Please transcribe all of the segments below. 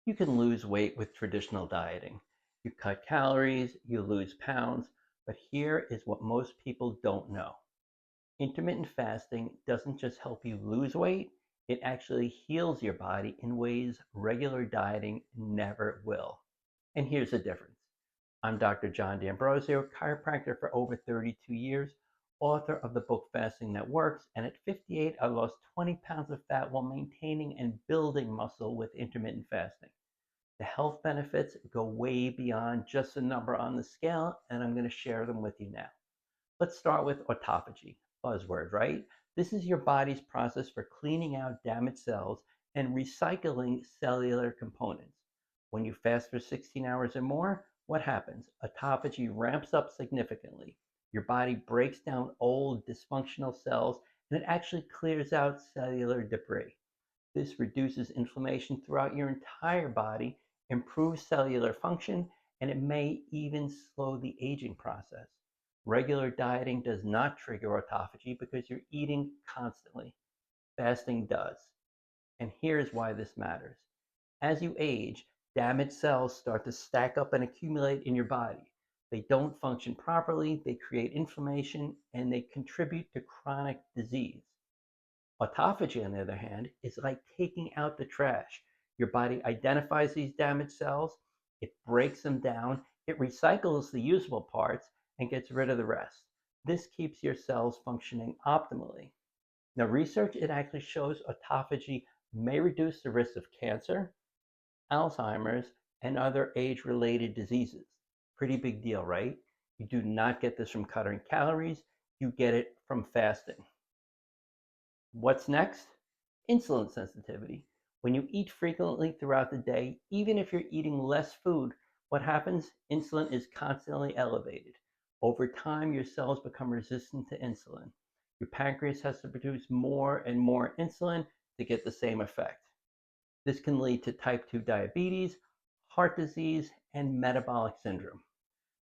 You can lose weight with traditional dieting. You cut calories, you lose pounds, but here is what most people don't know. Intermittent fasting doesn't just help you lose weight, it actually heals your body in ways regular dieting never will. And here's the difference. I'm Dr. John D'Ambrosio, chiropractor for over 32 years, author of the book Fasting That Works, and at 58, I lost 20 pounds of fat while maintaining and building muscle with intermittent fasting. The health benefits go way beyond just a number on the scale, and I'm going to share them with you now. Let's start with autophagy, buzzword, right? This is your body's process for cleaning out damaged cells and recycling cellular components. When you fast for 16 hours or more, what happens? Autophagy ramps up significantly. Your body breaks down old dysfunctional cells and it actually clears out cellular debris. This reduces inflammation throughout your entire body, improves cellular function, and it may even slow the aging process. Regular dieting does not trigger autophagy because you're eating constantly. Fasting does. And here's why this matters. As you age, damaged cells start to stack up and accumulate in your body. They don't function properly, they create inflammation, and they contribute to chronic disease. Autophagy, on the other hand, is like taking out the trash. Your body identifies these damaged cells, it breaks them down, it recycles the usable parts, and gets rid of the rest. This keeps your cells functioning optimally. Now, research it actually shows autophagy may reduce the risk of cancer, Alzheimer's, and other age-related diseases. Pretty big deal, right? You do not get this from cutting calories, you get it from fasting. What's next? Insulin sensitivity. When you eat frequently throughout the day, even if you're eating less food, what happens? Insulin is constantly elevated. Over time, your cells become resistant to insulin. Your pancreas has to produce more and more insulin to get the same effect. This can lead to type 2 diabetes, heart disease, and metabolic syndrome.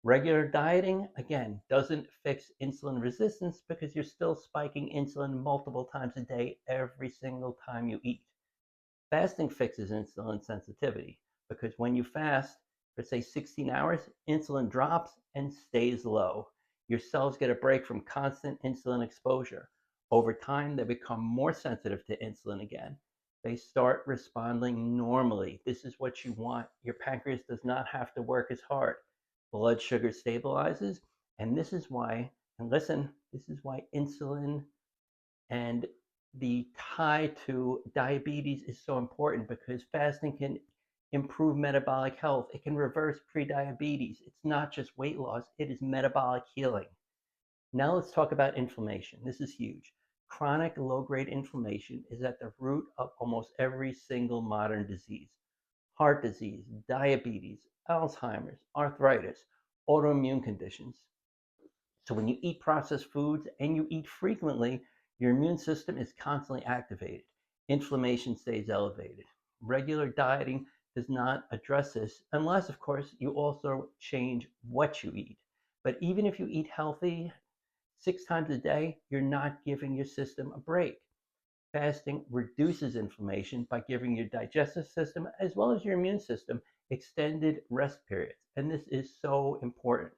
Regular dieting, again, doesn't fix insulin resistance because you're still spiking insulin multiple times a day every single time you eat. Fasting fixes insulin sensitivity because when you fast for, say, 16 hours, insulin drops and stays low. Your cells get a break from constant insulin exposure. Over time, they become more sensitive to insulin again. They start responding normally. This is what you want. Your pancreas does not have to work as hard. Blood sugar stabilizes, and this is why, and listen, this is why insulin and the tie to diabetes is so important because fasting can improve metabolic health. It can reverse prediabetes. It's not just weight loss, it is metabolic healing. Now let's talk about inflammation. This is huge. Chronic low-grade inflammation is at the root of almost every single modern disease. Heart disease, diabetes, Alzheimer's, arthritis, autoimmune conditions. So when you eat processed foods and you eat frequently, your immune system is constantly activated. Inflammation stays elevated. Regular dieting does not address this unless, of course, you also change what you eat. But even if you eat healthy 6 times a day, you're not giving your system a break. Fasting reduces inflammation by giving your digestive system as well as your immune system extended rest periods. And this is so important.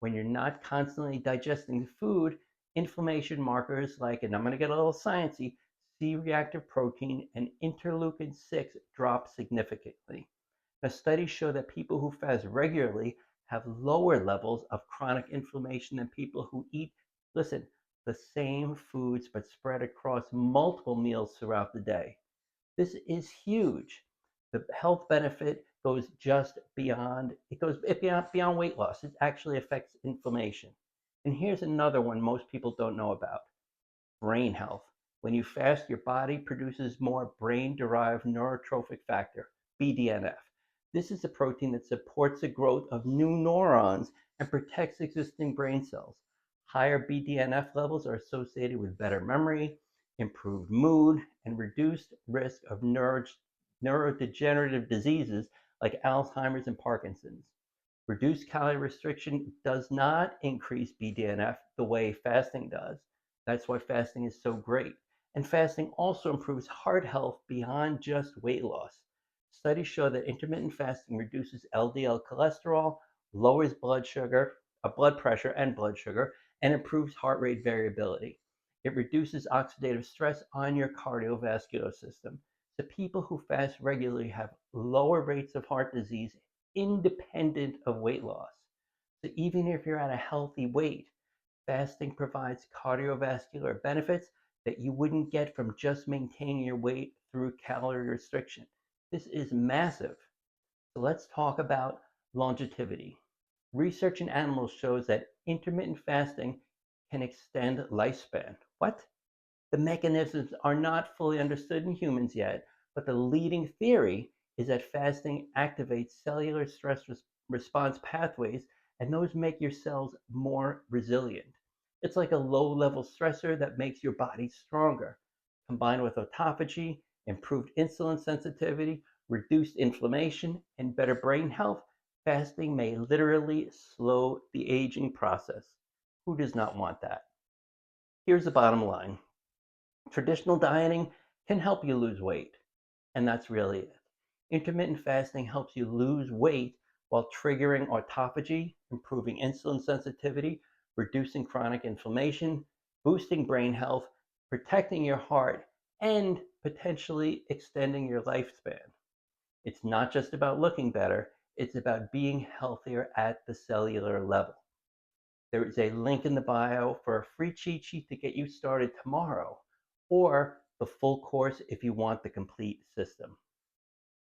When you're not constantly digesting the food, inflammation markers like, and I'm going to get a little sciencey, C reactive protein and interleukin 6 drop significantly. Now, studies show that people who fast regularly have lower levels of chronic inflammation than people who eat, listen, the same foods but spread across multiple meals throughout the day. This is huge. The health benefit goes just beyond, beyond weight loss. It actually affects inflammation. And here's another one most people don't know about: brain health. When you fast, your body produces more brain derived neurotrophic factor, BDNF. This is a protein that supports the growth of new neurons and protects existing brain cells. Higher BDNF levels are associated with better memory, improved mood, and reduced risk of neurodegenerative diseases like Alzheimer's and Parkinson's. Reduced calorie restriction does not increase BDNF the way fasting does. That's why fasting is so great. And fasting also improves heart health beyond just weight loss. Studies show that intermittent fasting reduces LDL cholesterol, lowers blood pressure and blood sugar, and improves heart rate variability. It reduces oxidative stress on your cardiovascular system. So people who fast regularly have lower rates of heart disease independent of weight loss. So even if you're at a healthy weight, fasting provides cardiovascular benefits that you wouldn't get from just maintaining your weight through calorie restriction. This is massive. So let's talk about longevity. Research in animals shows that intermittent fasting can extend lifespan. What? The mechanisms are not fully understood in humans yet, but the leading theory is that fasting activates cellular stress response pathways, and those make your cells more resilient. It's like a low level stressor that makes your body stronger. Combined with autophagy, improved insulin sensitivity, reduced inflammation, and better brain health, fasting may literally slow the aging process. Who does not want that? Here's the bottom line: traditional dieting can help you lose weight, and that's really it. Intermittent fasting helps you lose weight while triggering autophagy, improving insulin sensitivity, reducing chronic inflammation, boosting brain health, protecting your heart, and potentially extending your lifespan. It's not just about looking better, it's about being healthier at the cellular level. There is a link in the bio for a free cheat sheet to get you started tomorrow, or the full course if you want the complete system.